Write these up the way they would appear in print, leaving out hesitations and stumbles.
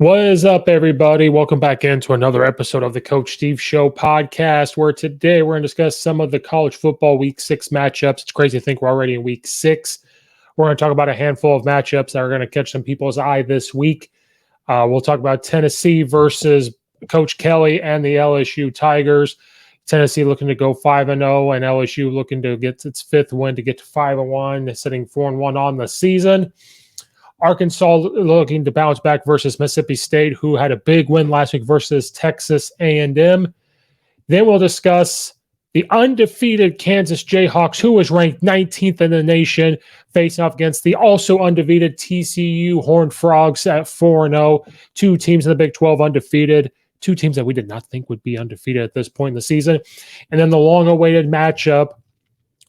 What is up, everybody? Welcome back into another episode of the Coach Steve Show podcast, where today we're going to discuss some of the college football Week 6 matchups. It's crazy to think we're already in Week 6. We're going to talk about a handful of matchups that are going to catch some people's eye this week. We'll talk about Tennessee versus Coach Kelly and the LSU Tigers. Tennessee looking to go 5-0, and LSU looking to get its fifth win to get to 5-1, sitting 4-1 on the season. Arkansas looking to bounce back versus Mississippi State, who had a big win last week versus Texas A&M. Then we'll discuss the undefeated Kansas Jayhawks, who was ranked 19th in the nation, facing off against the also undefeated TCU Horned Frogs at 4-0. Two teams in the Big 12 undefeated. Two teams that we did not think would be undefeated at this point in the season. And then the long-awaited matchup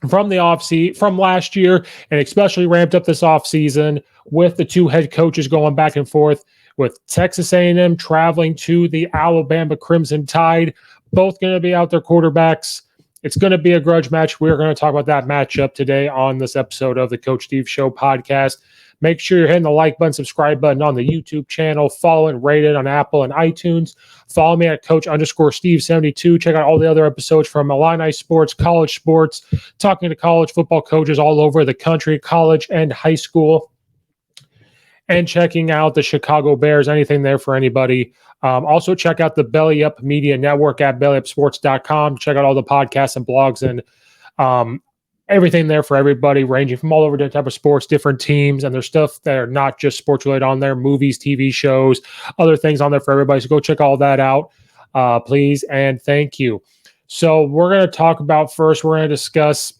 from last year, and especially ramped up this offseason with the two head coaches going back and forth, with Texas A&M traveling to the Alabama Crimson Tide. Both going to be out their quarterbacks. It's going to be a grudge match. We're going to talk about that matchup today on this episode of the Coach Steve Show podcast. Make sure you're hitting the like button, subscribe button on the YouTube channel, follow and rate it on Apple and iTunes. Follow me at Coach_Steve72. Check out all the other episodes from Illini sports, college sports, talking to college football coaches all over the country, college and high school, and checking out the Chicago Bears, anything there for anybody. Also check out the Belly Up Media Network at bellyupsports.com. Check out all the podcasts and blogs and everything there for everybody, ranging from all over different type of sports, different teams, and there's stuff that are not just sports related on there, movies, TV shows, other things on there for everybody. So go check all that out, please, and thank you. So we're going to talk about first, we're going to discuss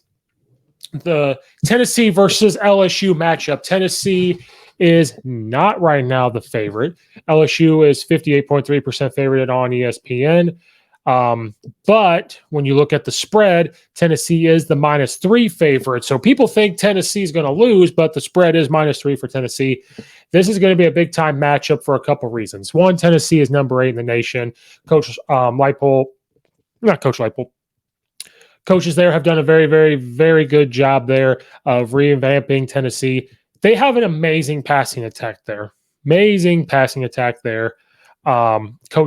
the Tennessee versus LSU matchup. Tennessee is not right now the favorite. LSU is 58.3% favorite on ESPN. But when you look at the spread, Tennessee is the -3 favorite. So people think Tennessee is going to lose, but the spread is -3 for Tennessee. This is going to be a big-time matchup for a couple reasons. One, Tennessee is number 8 in the nation. Coaches there have done a very, very, very good job there of revamping Tennessee. They have an amazing passing attack there. Coach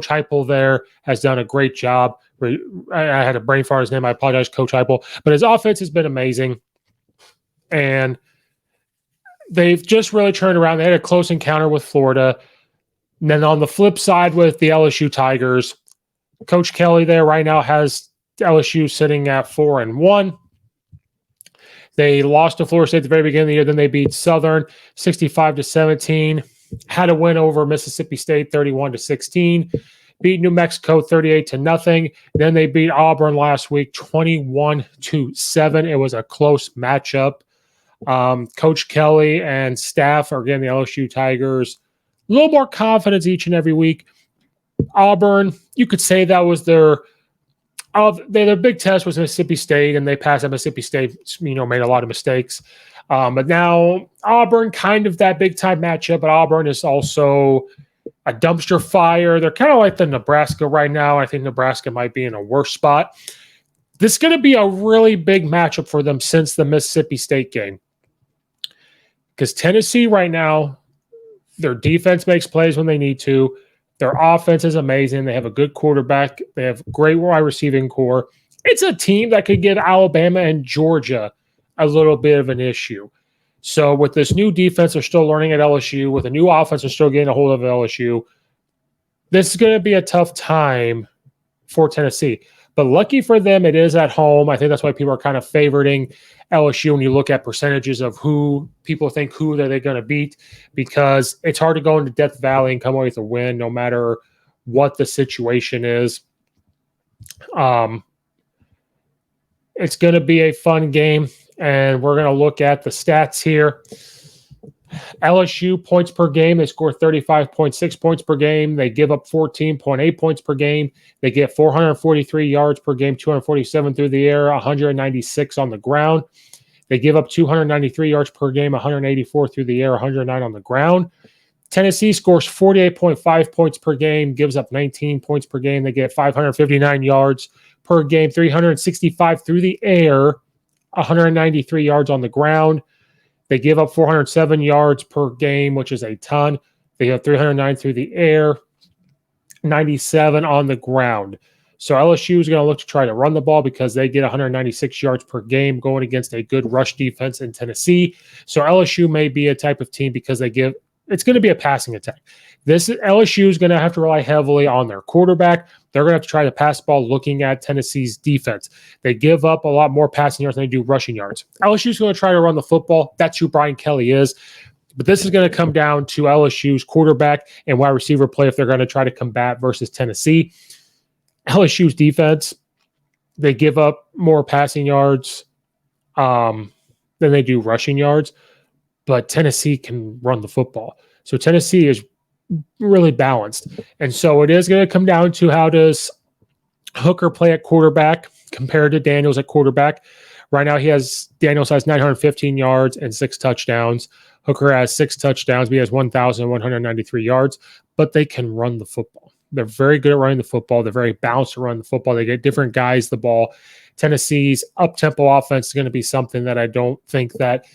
Heupel there has done a great job. I had a brain fart his name. I apologize, Coach Heupel. But his offense has been amazing. And they've just really turned around. They had a close encounter with Florida. And then on the flip side with the LSU Tigers, Coach Kelly there right now has LSU sitting at 4-1. They lost to Florida State at the very beginning of the year. Then they beat Southern 65-17. Had a win over Mississippi State 31-16. Beat New Mexico 38-0. Then they beat Auburn last week 21-7. It was a close matchup. Coach Kelly and staff are getting the LSU Tigers a little more confidence each and every week. Auburn, you could say that was their big test was Mississippi State, and they passed at Mississippi State, made a lot of mistakes. But now Auburn, kind of that big-time matchup, but Auburn is also a dumpster fire. They're kind of like the Nebraska right now. I think Nebraska might be in a worse spot. This is going to be a really big matchup for them since the Mississippi State game. Because Tennessee right now, their defense makes plays when they need to. Their offense is amazing. They have a good quarterback. They have great wide receiving core. It's a team that could give Alabama and Georgia a little bit of an issue. So with this new defense, they're still learning at LSU. With a new offense, they're still getting a hold of LSU. This is going to be a tough time for Tennessee. But lucky for them, it is at home. I think that's why people are kind of favoriting LSU when you look at percentages of who people think who they're going to beat, because it's hard to go into Death Valley and come away with a win no matter what the situation is. It's going to be a fun game, and we're going to look at the stats here. LSU points per game, they score 35.6 points per game. They give up 14.8 points per game. They get 443 yards per game, 247 through the air, 196 on the ground. They give up 293 yards per game, 184 through the air, 109 on the ground. Tennessee scores 48.5 points per game, gives up 19 points per game. They get 559 yards per game, 365 through the air, 193 yards on the ground. They give up 407 yards per game, which is a ton. They have 309 through the air, 97 on the ground. So LSU is going to look to try to run the ball because they get 196 yards per game going against a good rush defense in Tennessee. So LSU may be a type of team because it's going to be a passing attack. LSU is going to have to rely heavily on their quarterback. They're going to have to try to pass the ball looking at Tennessee's defense. They give up a lot more passing yards than they do rushing yards. LSU is going to try to run the football. That's who Brian Kelly is. But this is going to come down to LSU's quarterback and wide receiver play if they're going to try to combat versus Tennessee. LSU's defense, they give up more passing yards than they do rushing yards, but Tennessee can run the football. So Tennessee is really balanced. And so it is going to come down to how does Hooker play at quarterback compared to Daniels at quarterback. Right now, Daniels has 915 yards and 6 touchdowns. Hooker has 6 touchdowns, but he has 1,193 yards, but they can run the football. They're very good at running the football. They're very balanced to run the football. They get different guys the ball. Tennessee's up-tempo offense is going to be something that I don't think that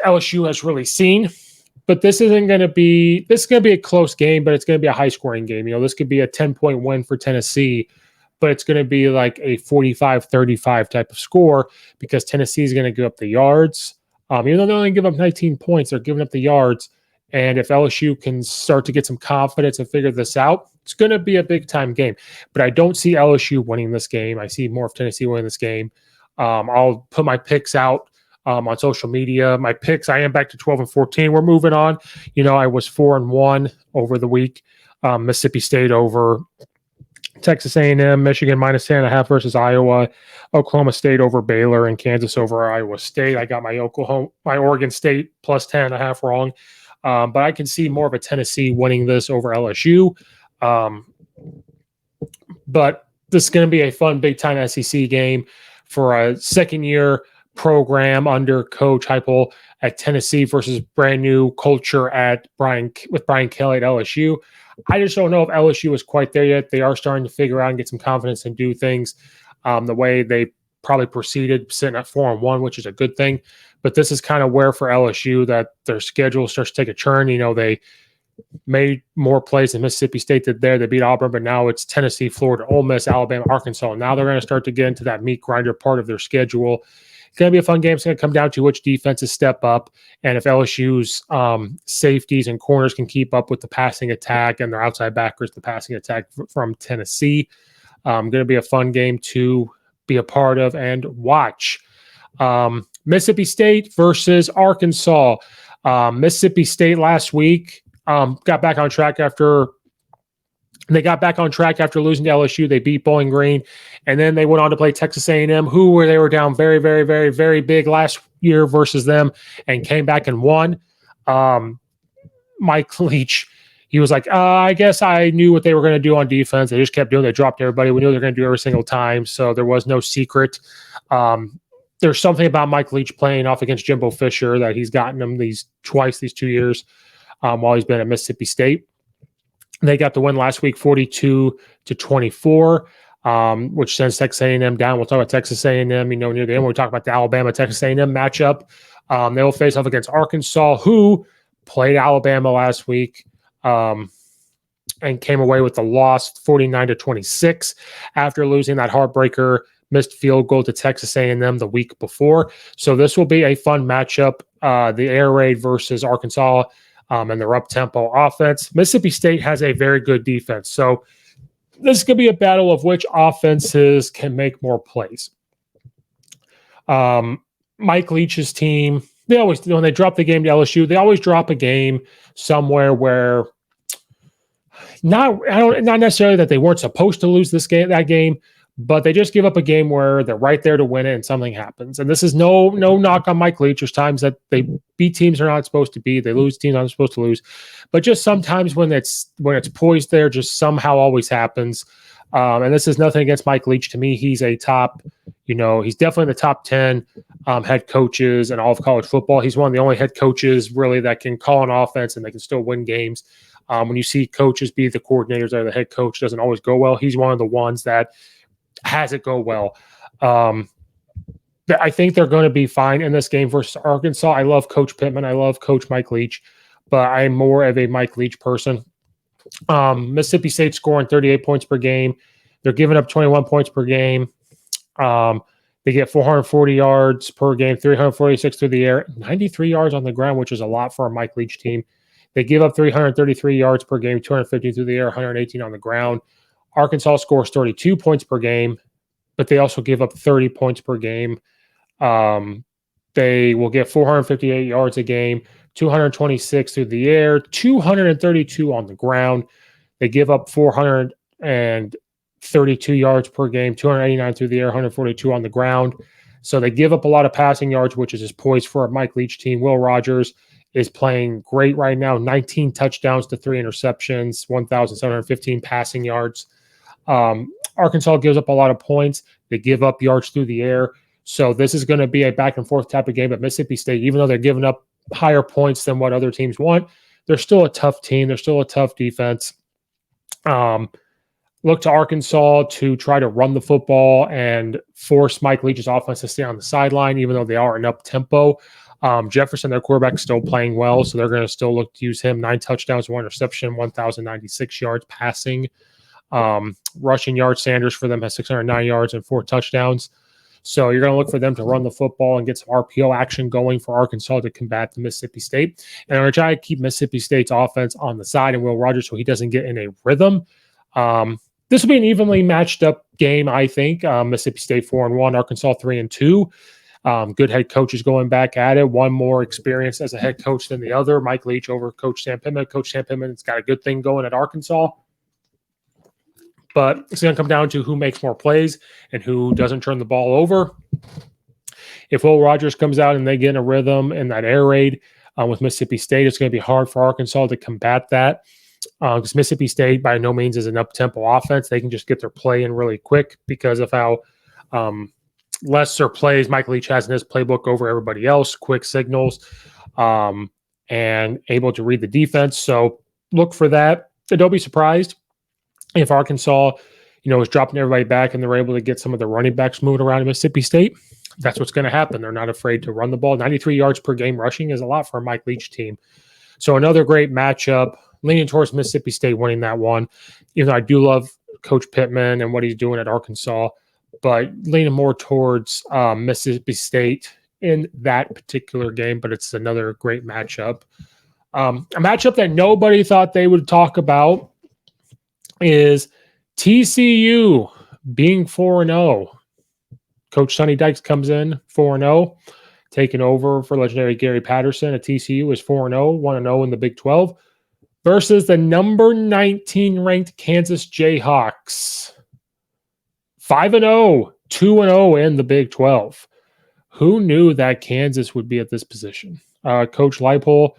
LSU has really seen. But this is going to be a close game, but it's going to be a high-scoring game. This could be a 10-point win for Tennessee, but it's going to be like a 45-35 type of score because Tennessee is going to give up the yards. Even though they only give up 19 points, they're giving up the yards. And if LSU can start to get some confidence and figure this out, it's going to be a big-time game. But I don't see LSU winning this game. I see more of Tennessee winning this game. I'll put my picks out on social media. My picks, I am back to 12-14. We're moving on. I was 4-1 over the week. Mississippi State over Texas A&M, Michigan minus 10.5 versus Iowa, Oklahoma State over Baylor, and Kansas over Iowa State. I got my Oregon State plus 10.5 wrong. But I can see more of a Tennessee winning this over LSU. But this is going to be a fun big-time SEC game for a second-year program under Coach Heupel at Tennessee versus brand-new culture with Brian Kelly at LSU. I just don't know if LSU is quite there yet. They are starting to figure out and get some confidence and do things the way they probably proceeded, sitting at 4-1, which is a good thing. But this is kind of where for LSU that their schedule starts to take a turn. They made more plays than Mississippi State did there. They beat Auburn, but now it's Tennessee, Florida, Ole Miss, Alabama, Arkansas. Now they're going to start to get into that meat grinder part of their schedule. It's going to be a fun game. It's going to come down to which defenses step up and if LSU's safeties and corners can keep up with the passing attack and their outside backers, the passing attack from Tennessee. Going to be a fun game to be a part of and watch. Mississippi State versus Arkansas. Mississippi State last week got back on track after losing to LSU. They beat Bowling Green, and then they went on to play Texas A&M, they were down very, very, very, very big last year versus them, and came back and won. Mike Leach, he was like, I guess I knew what they were going to do on defense. They just kept doing. They dropped everybody. We knew they were going to do every single time, so there was no secret. There's something about Mike Leach playing off against Jimbo Fisher that he's gotten them these 2 years while he's been at Mississippi State. They got the win last week, 42-24, which sends Texas A&M down. We'll talk about Texas A&M, near the end when we talk about the Alabama-Texas A&M matchup. They will face off against Arkansas, who played Alabama last week and came away with the loss, 49-26, after losing that heartbreaker missed field goal to Texas A&M the week before. So this will be a fun matchup, the air raid versus Arkansas. And their up-tempo offense. Mississippi State has a very good defense. So this is going to be a battle of which offenses can make more plays. Mike Leach's team, when they drop the game to LSU, they always drop a game somewhere where not necessarily that they weren't supposed to lose that game, but they just give up a game where they're right there to win it and something happens. And this is no knock on Mike Leach. There's times that they beat teams they're not supposed to beat. They lose teams they're not supposed to lose. But just sometimes when it's poised there, just somehow always happens. And this is nothing against Mike Leach. To me, he's a top, he's definitely in the top 10 head coaches in all of college football. He's one of the only head coaches really that can call an offense and they can still win games. When you see coaches be the coordinators or the head coach, doesn't always go well. He's one of the ones that has it go well. I think they're going to be fine in this game versus Arkansas. I love Coach Pittman. I love Coach Mike Leach. but I'm more of a Mike Leach person. Mississippi State scoring 38 points per game. They're giving up 21 points per game. They get 440 yards per game, 346 through the air, 93 yards on the ground, which is a lot for a Mike Leach team. They give up 333 yards per game, 250 through the air, 118 on the ground. Arkansas scores 32 points per game, but they also give up 30 points per game. They will get 458 yards a game, 226 through the air, 232 on the ground. They give up 432 yards per game, 289 through the air, 142 on the ground. So they give up a lot of passing yards, which is just poised for a Mike Leach team. Will Rogers is playing great right now, 19 touchdowns to 3 interceptions, 1,715 passing yards. Arkansas gives up a lot of points. They give up yards through the air. So this is going to be a back and forth type of game at Mississippi State. Even though they're giving up higher points than what other teams want, they're still a tough team. They're still a tough defense. Look to Arkansas to try to run the football and force Mike Leach's offense to stay on the sideline, even though they are in up-tempo. Jefferson, their quarterback, is still playing well, so they're going to still look to use him. 9 touchdowns, 1 interception, 1,096 yards passing. Rushing yards, Sanders for them has 609 yards and 4 touchdowns. So you're going to look for them to run the football and get some RPO action going for Arkansas to combat the Mississippi State. And I'm going to try to keep Mississippi State's offense on the side and Will Rogers so he doesn't get in a rhythm. This will be an evenly matched up game, I think. Mississippi State 4-1, Arkansas 3-2. Good head coaches going back at it. One more experience as a head coach than the other. Mike Leach over Coach Sam Pittman. Coach Sam Pittman's got a good thing going at Arkansas. But it's going to come down to who makes more plays and who doesn't turn the ball over. If Will Rogers comes out and they get in a rhythm in that air raid with Mississippi State, it's going to be hard for Arkansas to combat that. Because Mississippi State by no means is an up-tempo offense. They can just get their play in really quick because of how lesser plays Mike Leach has in his playbook over everybody else, quick signals, and able to read the defense. So look for that. And don't be surprised if Arkansas, is dropping everybody back and they're able to get some of the running backs moving around in Mississippi State. That's what's going to happen. They're not afraid to run the ball. 93 yards per game rushing is a lot for a Mike Leach team. So another great matchup, leaning towards Mississippi State winning that one. I do love Coach Pittman and what he's doing at Arkansas, but leaning more towards Mississippi State in that particular game, but it's another great matchup. A matchup that nobody thought they would talk about is TCU being 4-0. Coach Sonny Dykes comes in 4-0, taking over for legendary Gary Patterson at TCU is 4-0, 1-0 in the Big 12, versus the number 19 ranked Kansas Jayhawks. 5-0, 2-0 in the Big 12. Who knew that Kansas would be at this position? Coach Leipold,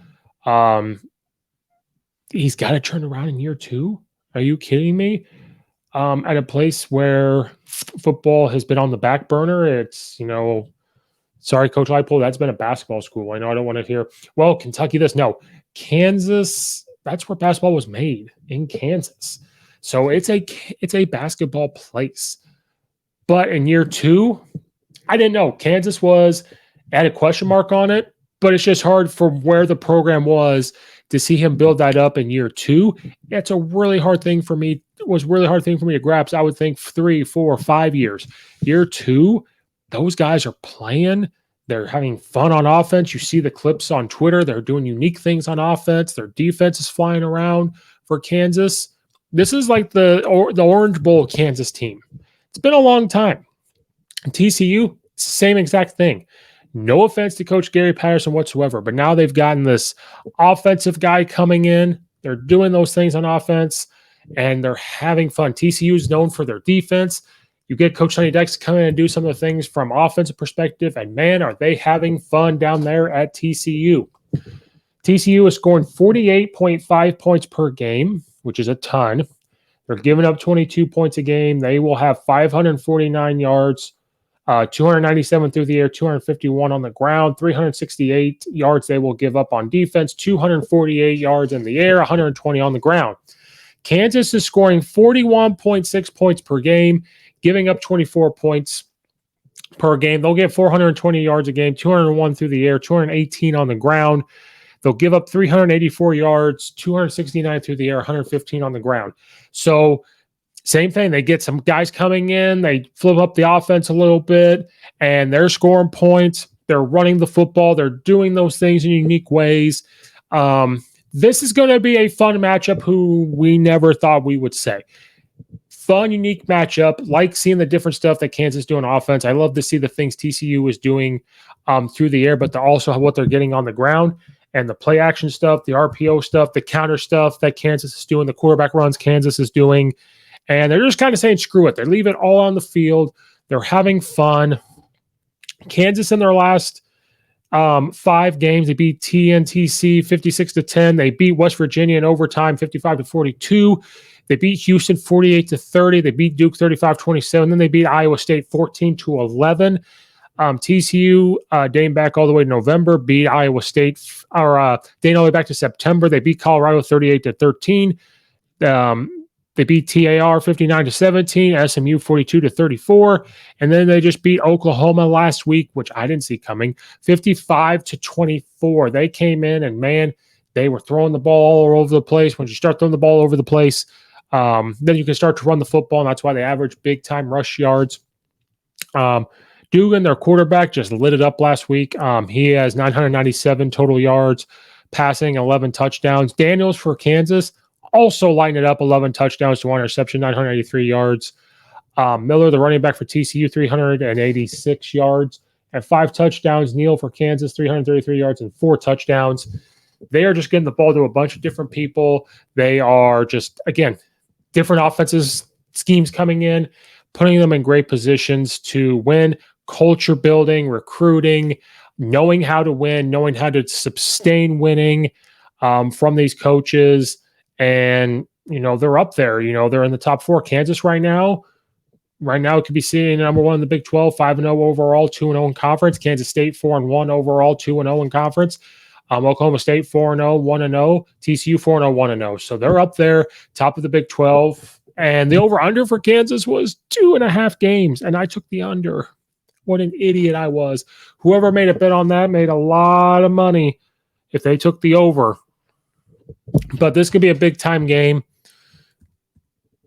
he's got to turn around in year 2. Are you kidding me? At a place where football has been on the back burner, it's, sorry, Coach Leipold, that's been a basketball school. I know I don't want to hear, well, Kentucky this. No, Kansas, that's where basketball was made, in Kansas. So it's a basketball place. But in year 2, I didn't know. Kansas had a question mark on it, but it's just hard for where the program was to see him build that up in year 2. It's a really hard thing for me. It was a really hard thing for me to grasp. I would think 3, 4, 5 years. Year 2, those guys are playing. They're having fun on offense. You see the clips on Twitter. They're doing unique things on offense. Their defense is flying around for Kansas. This is like the Orange Bowl Kansas team. It's been a long time. TCU, same exact thing. No offense to Coach Gary Patterson whatsoever, but now they've gotten this offensive guy coming in. They're doing those things on offense, and they're having fun. TCU is known for their defense. You get Coach Sonny Dykes to come in and do some of the things from offensive perspective, and man, are they having fun down there at TCU. TCU is scoring 48.5 points per game, which is a ton. They're giving up 22 points a game. They will have 549 yards, 297 through the air, 251 on the ground, 368 yards they will give up on defense, 248 yards in the air, 120 on the ground. Kansas is scoring 41.6 points per game, giving up 24 points per game. They'll get 420 yards a game, 201 through the air, 218 on the ground. They'll give up 384 yards, 269 through the air, 115 on the ground. So same thing. They get some guys coming in. They flip up the offense a little bit, and they're scoring points. They're running the football. They're doing those things in unique ways. This is going to be a fun matchup who we never thought we would say. Fun, unique matchup. Like seeing the different stuff that Kansas do on offense. I love to see the things TCU is doing through the air, but also what they're getting on the ground and the play action stuff, the RPO stuff, the counter stuff that Kansas is doing, the quarterback runs Kansas is doing. And they're just kind of saying, screw it. They leave it all on the field. They're having fun. Kansas in their last 5 games, they beat TNTC 56-10. They beat West Virginia in overtime 55-42. They beat Houston 48-30. They beat Duke 35-27. Then they beat Iowa State 14-11. TCU, dating back all the way to November, beat Iowa State, or dating all the way back to September. They beat Colorado 38-13. They beat TAR 59-17, SMU 42-34, and then they just beat Oklahoma last week, which I didn't see coming, 55-24. They came in and, man, they were throwing the ball all over the place. When you start throwing the ball over the place, then you can start to run the football, and that's why they average big-time rush yards. Dugan, their quarterback, just lit it up last week. He has 997 total yards, passing 11 touchdowns. Daniels for Kansas also lighting it up, 11 touchdowns to 1 interception, 983 yards. Miller, the running back for TCU, 386 yards and 5 touchdowns. Neal for Kansas, 333 yards and 4 touchdowns. They are just getting the ball to a bunch of different people. They are just, again, different offenses, schemes coming in, putting them in great positions to win, culture building, recruiting, knowing how to win, knowing how to sustain winning from these coaches. And, they're up there. They're in the top 4. Kansas right now it could be seen number 1 in the Big 12, 5-0 overall, 2-0 in conference. Kansas State 4-1 overall, 2-0 in conference. Oklahoma State 4-0, 1-0. TCU 4-0, 1-0. So they're up there, top of the Big 12. And the over-under for Kansas was 2.5 games, and I took the under. What an idiot I was. Whoever made a bet on that made a lot of money if they took the over. But this could be a big-time game.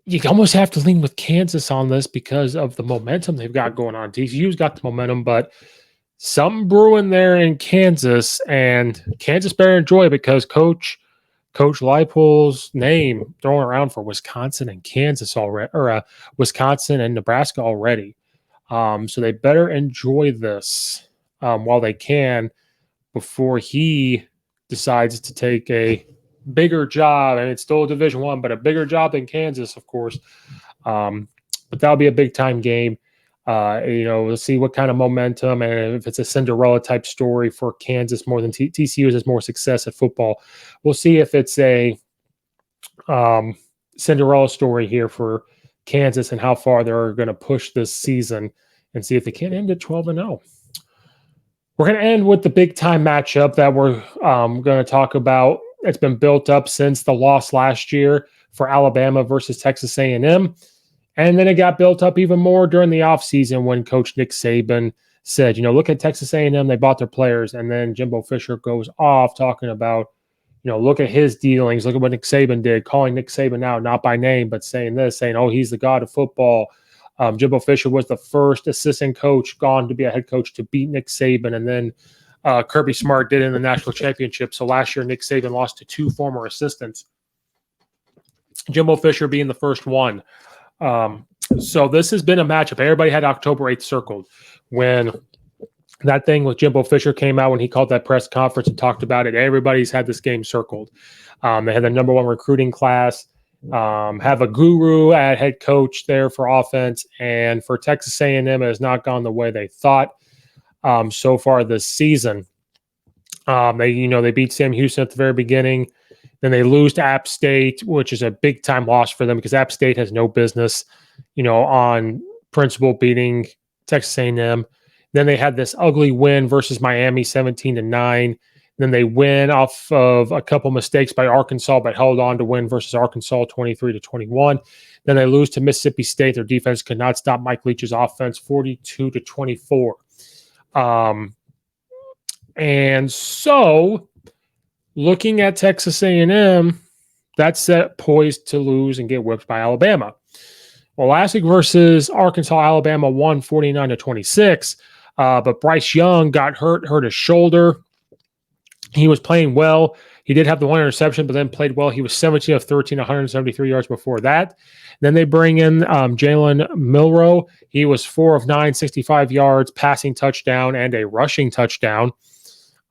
You almost have to lean with Kansas on this because of the momentum they've got going on. TCU's got the momentum, but something brewing there in Kansas, and Kansas better enjoy it because Coach Leipold's name thrown around for Wisconsin and Kansas already, or Wisconsin and Nebraska already. So they better enjoy this while they can before he decides to take a bigger job, and it's still a Division I, but a bigger job than Kansas, of course. But that'll be a big time game. We'll see what kind of momentum, and if it's a Cinderella type story for Kansas more than TCU has more success at football. We'll see if it's a Cinderella story here for Kansas and how far they're going to push this season, and see if they can end at 12-0. We're going to end with the big time matchup that we're going to talk about. It's been built up since the loss last year for Alabama versus Texas A&M. And then it got built up even more during the offseason when Coach Nick Saban said, look at Texas A&M, they bought their players. And then Jimbo Fisher goes off talking about, look at his dealings, look at what Nick Saban did, calling Nick Saban out, not by name, but saying, oh, he's the god of football. Jimbo Fisher was the first assistant coach gone to be a head coach to beat Nick Saban. And then Kirby Smart did in the national championship. So last year, Nick Saban lost to 2 former assistants, Jimbo Fisher being the first one. So this has been a matchup. Everybody had October 8th circled when that thing with Jimbo Fisher came out, when he called that press conference and talked about it. Everybody's had this game circled. They had the number 1 recruiting class, have a guru at head coach there for offense. And for Texas A&M, it has not gone the way they thought. So far this season. They beat Sam Houston at the very beginning. Then they lose to App State, which is a big time loss for them because App State has no business, on principle beating Texas A&M. Then they had this ugly win versus Miami, 17-9. Then they win off of a couple mistakes by Arkansas, but held on to win versus Arkansas, 23-21. Then they lose to Mississippi State. Their defense could not stop Mike Leach's offense, 42-24. And so looking at Texas A&M, that's set poised to lose and get whipped by Alabama. Well, last week versus Arkansas, Alabama won 49-26, but Bryce Young got hurt his shoulder. He was playing well. He did have the one interception, but then played well. He was 17 of 13, 173 yards before that. Then they bring in Jalen Milroe. He was 4 of 9, 65 yards, passing touchdown, and a rushing touchdown.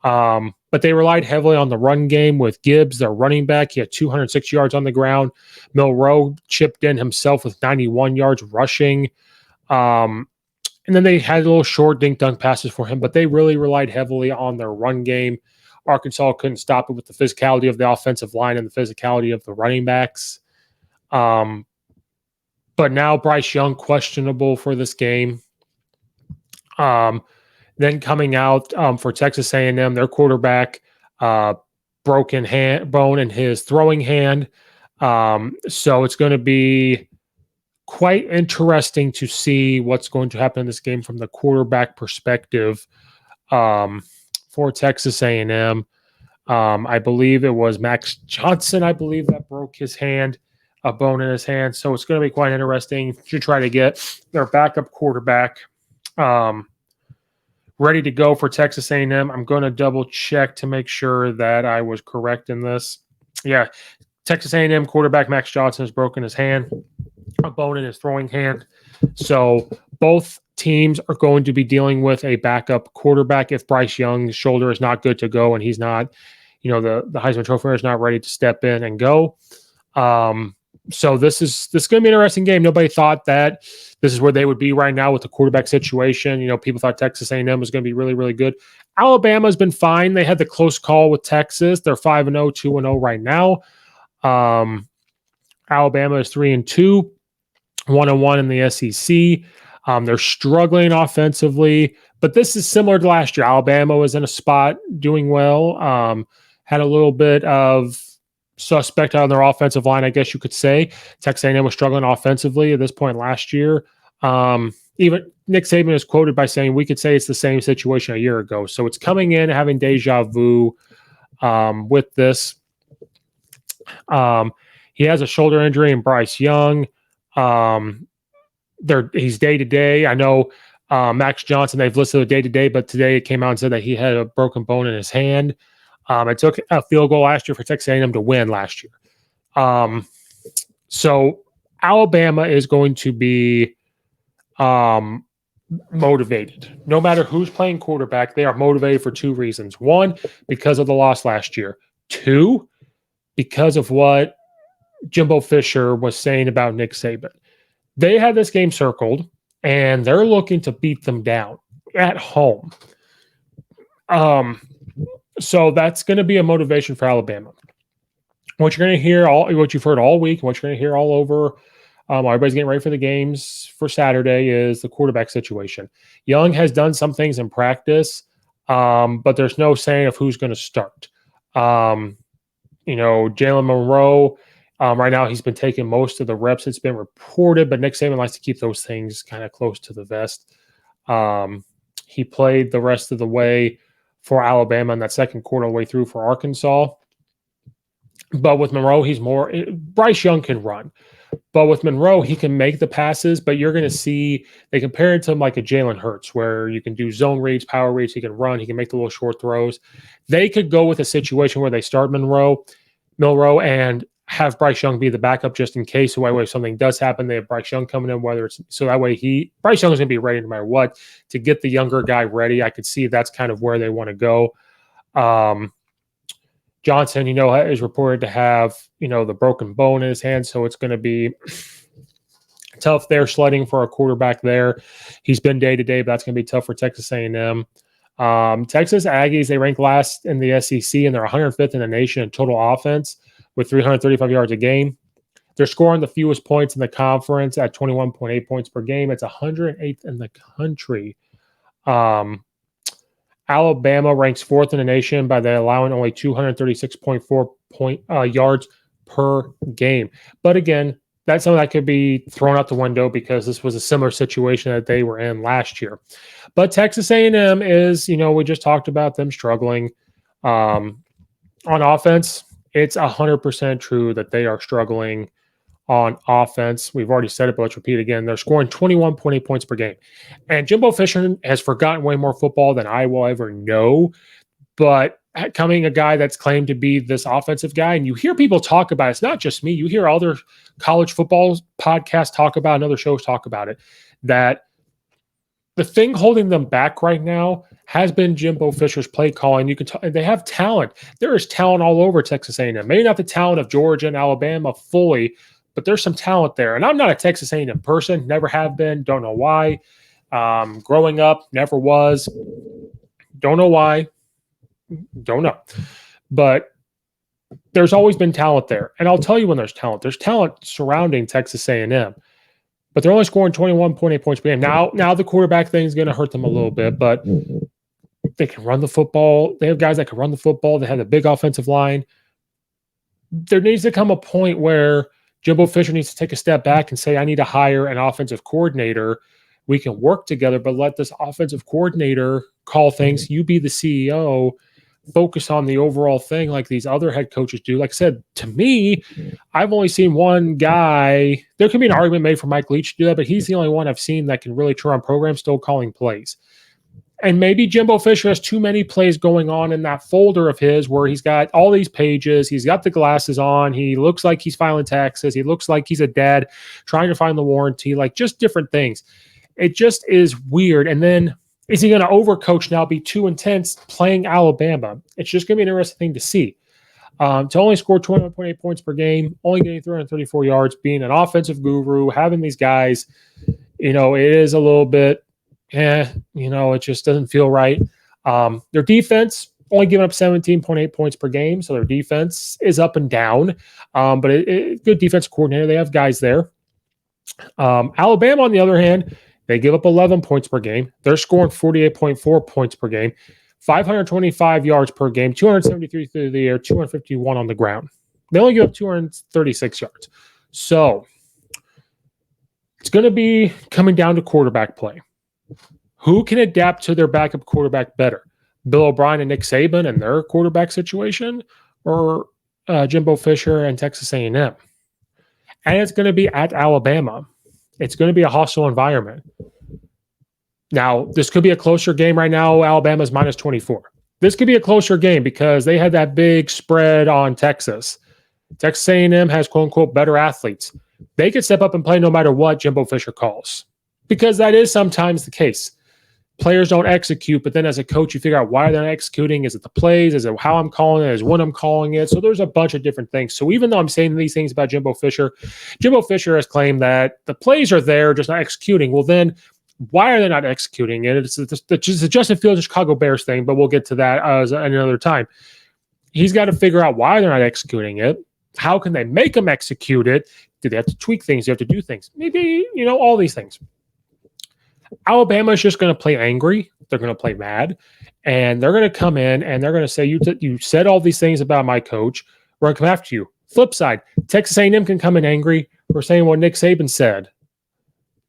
But they relied heavily on the run game with Gibbs, their running back. He had 206 yards on the ground. Milroe chipped in himself with 91 yards rushing. And then they had little short dink-dunk passes for him, but they really relied heavily on their run game. Arkansas couldn't stop it with the physicality of the offensive line and the physicality of the running backs. But now Bryce Young questionable for this game. Then coming out for Texas A&M, their quarterback broken bone in his throwing hand. So it's going to be quite interesting to see what's going to happen in this game from the quarterback perspective. For Texas A&M. I believe it was Max Johnson, I believe, that broke his hand, a bone in his hand. So it's going to be quite interesting to try to get their backup quarterback ready to go for Texas A&M. I'm going to double check to make sure that I was correct in this. Yeah, Texas A&M quarterback Max Johnson has broken his hand, a bone in his throwing hand. So both teams are going to be dealing with a backup quarterback if Bryce Young's shoulder is not good to go and he's not, the Heisman Trophy winner is not ready to step in and go. So this is going to be an interesting game. Nobody thought that this is where they would be right now with the quarterback situation. People thought Texas A&M was going to be really, really good. Alabama's been fine. They had the close call with Texas. They're 5-0, 2-0 right now. Alabama is 3-2, 1-1 in the SEC. They're struggling offensively, but this is similar to last year. Alabama was in a spot doing well, had a little bit of suspect on their offensive line, I guess you could say. Texas A&M was struggling offensively at this point last year. Even Nick Saban is quoted by saying, we could say it's the same situation a year ago. So it's coming in, having deja vu with this. He has a shoulder injury in Bryce Young. He's day-to-day. I know Max Johnson, they've listed a day-to-day, but today it came out and said that he had a broken bone in his hand. It took a field goal last year for Texas A&M to win last year. So Alabama is going to be motivated. No matter who's playing quarterback, they are motivated for two reasons. One, because of the loss last year. Two, because of what Jimbo Fisher was saying about Nick Saban. They had this game circled, and they're looking to beat them down at home. So that's going to be a motivation for Alabama. What you're going to hear, what you've heard all week, what you're going to hear all over, while everybody's getting ready for the games for Saturday, is the quarterback situation. Young has done some things in practice, but there's no saying of who's going to start. Jalen Monroe, right now he's been taking most of the reps. It's been reported, but Nick Saban likes to keep those things kind of close to the vest. He played the rest of the way for Alabama in that second quarter all the way through for Arkansas. But with Monroe, Bryce Young can run. But with Monroe, he can make the passes, but you're going to see they compare it to him like a Jalen Hurts, where you can do zone reads, power reads, he can run, he can make the little short throws. They could go with a situation where they start Milroe, and have Bryce Young be the backup just in case. So that way, if something does happen, they have Bryce Young coming in, so that way Bryce Young is going to be ready no matter what to get the younger guy ready. I could see that's kind of where they want to go. Johnson, is reported to have, the broken bone in his hand. So it's going to be tough there sledding for a quarterback there. He's been day-to-day, but that's going to be tough for Texas A&M. Texas Aggies, they rank last in the SEC, and they're 105th in the nation in total offense with 335 yards a game. They're scoring the fewest points in the conference at 21.8 points per game. It's 108th in the country. Alabama ranks fourth in the nation by allowing only 236.4 yards per game. But again, that's something that could be thrown out the window because this was a similar situation that they were in last year. But Texas A&M is, we just talked about them struggling. on offense, it's 100% true that they are struggling on offense. We've already said it, but let's repeat it again. They're scoring 21.8 points per game. And Jimbo Fisher has forgotten way more football than I will ever know. But coming a guy that's claimed to be this offensive guy, and you hear people talk about it, it's not just me. You hear other college football podcasts talk about it, and other shows talk about it, that the thing holding them back right now has been Jimbo Fisher's play calling. You can they have talent. There is talent all over Texas A&M. Maybe not the talent of Georgia and Alabama fully, but there's some talent there. And I'm not a Texas A&M person, never have been, don't know why. Growing up, never was. Don't know why. Don't know. But there's always been talent there. And I'll tell you when there's talent. There's talent surrounding Texas A&M. But they're only scoring 21.8 points per game. Now the quarterback thing is going to hurt them a little bit, but they can run the football. They have guys that can run the football. They have a big offensive line. There needs to come a point where Jimbo Fisher needs to take a step back and say, I need to hire an offensive coordinator. We can work together, but let this offensive coordinator call things. You be the CEO. Focus on the overall thing like these other head coaches do. Like I said, to me, I've only seen one guy. There could be an argument made for Mike Leach to do that, but he's the only one I've seen that can really turn on programs still calling plays. And maybe Jimbo Fisher has too many plays going on in that folder of his where he's got all these pages. He's got the glasses on. He looks like he's filing taxes. He looks like he's a dad trying to find the warranty, like just different things. It just is weird. And then is he going to overcoach now, be too intense playing Alabama? It's just going to be an interesting thing to see. To only score 21.8 points per game, only getting 334 yards, being an offensive guru, having these guys, it is a little bit, it just doesn't feel right. Their defense, only giving up 17.8 points per game, so their defense is up and down. But good defense coordinator. They have guys there. Alabama, on the other hand, they give up 11 points per game. They're scoring 48.4 points per game, 525 yards per game, 273 through the air, 251 on the ground. They only give up 236 yards. So it's going to be coming down to quarterback play. Who can adapt to their backup quarterback better? Bill O'Brien and Nick Saban and their quarterback situation, or Jimbo Fisher and Texas A&M? And it's going to be at Alabama. It's going to be a hostile environment. Now, this could be a closer game right now. Alabama's minus 24. This could be a closer game because they had that big spread on Texas. Texas A&M has, quote-unquote, better athletes. They could step up and play no matter what Jimbo Fisher calls, because that is sometimes the case. Players don't execute, but then as a coach, you figure out why they're not executing. Is it the plays? Is it how I'm calling it? Is when I'm calling it? So there's a bunch of different things. So even though I'm saying these things about Jimbo Fisher has claimed that the plays are there, just not executing. Well, then why are they not executing it? It's the Justin Fields and Chicago Bears thing, but we'll get to that another time. He's got to figure out why they're not executing it. How can they make them execute it? Do they have to tweak things? Do they have to do things? Maybe, all these things. Alabama is just going to play angry. They're going to play mad, and they're going to come in and they're going to say, you said all these things about my coach. We're going to come after you. Flip side, Texas A&M can come in angry for saying what Nick Saban said.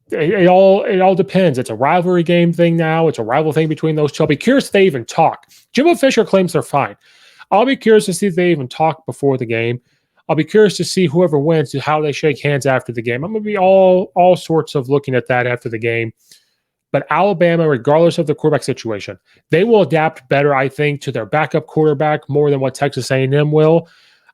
It all depends. It's a rivalry game thing now. It's a rival thing between those two. I'll be curious if they even talk. Jimbo Fisher claims they're fine. I'll be curious to see if they even talk before the game. I'll be curious to see whoever wins, how they shake hands after the game. I'm going to be all sorts of looking at that after the game. But Alabama, regardless of the quarterback situation, they will adapt better, I think, to their backup quarterback more than what Texas A&M will.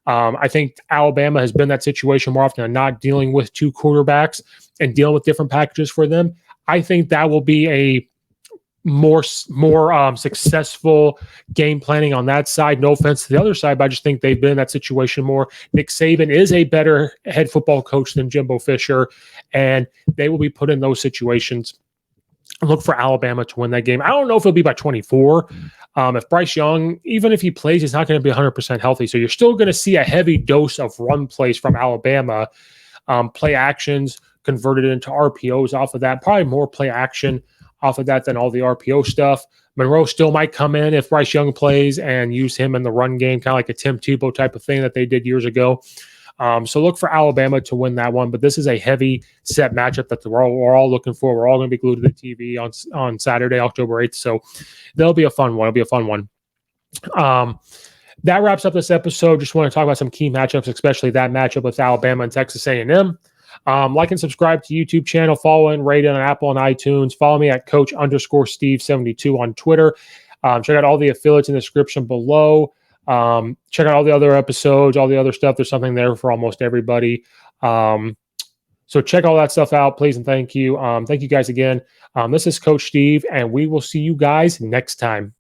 I think Alabama has been in that situation more often than not, dealing with two quarterbacks and dealing with different packages for them. I think that will be a more successful game planning on that side. No offense to the other side, but I just think they've been in that situation more. Nick Saban is a better head football coach than Jimbo Fisher, and they will be put in those situations. Look for Alabama to win that game. I don't know if it'll be by 24. If Bryce Young, even if he plays, he's not going to be 100% healthy. So you're still going to see a heavy dose of run plays from Alabama. Play actions converted into RPOs off of that. Probably more play action off of that than all the RPO stuff. Monroe still might come in if Bryce Young plays and use him in the run game, kind of like a Tim Tebow type of thing that they did years ago. So look for Alabama to win that one. But this is a heavy set matchup that we're all looking for. We're all going to be glued to the TV on Saturday, October 8th. So that'll be a fun one. It'll be a fun one. That wraps up this episode. Just want to talk about some key matchups, especially that matchup with Alabama and Texas A&M. Like and subscribe to YouTube channel. Follow and rate it on Apple and iTunes. Follow me at Coach_Steve72 on Twitter. Check out all the affiliates in the description below. Check out all the other episodes, all the other stuff. There's something there for almost everybody. So check all that stuff out, please, and thank you. Thank you guys again. This is Coach Steve, and we will see you guys next time.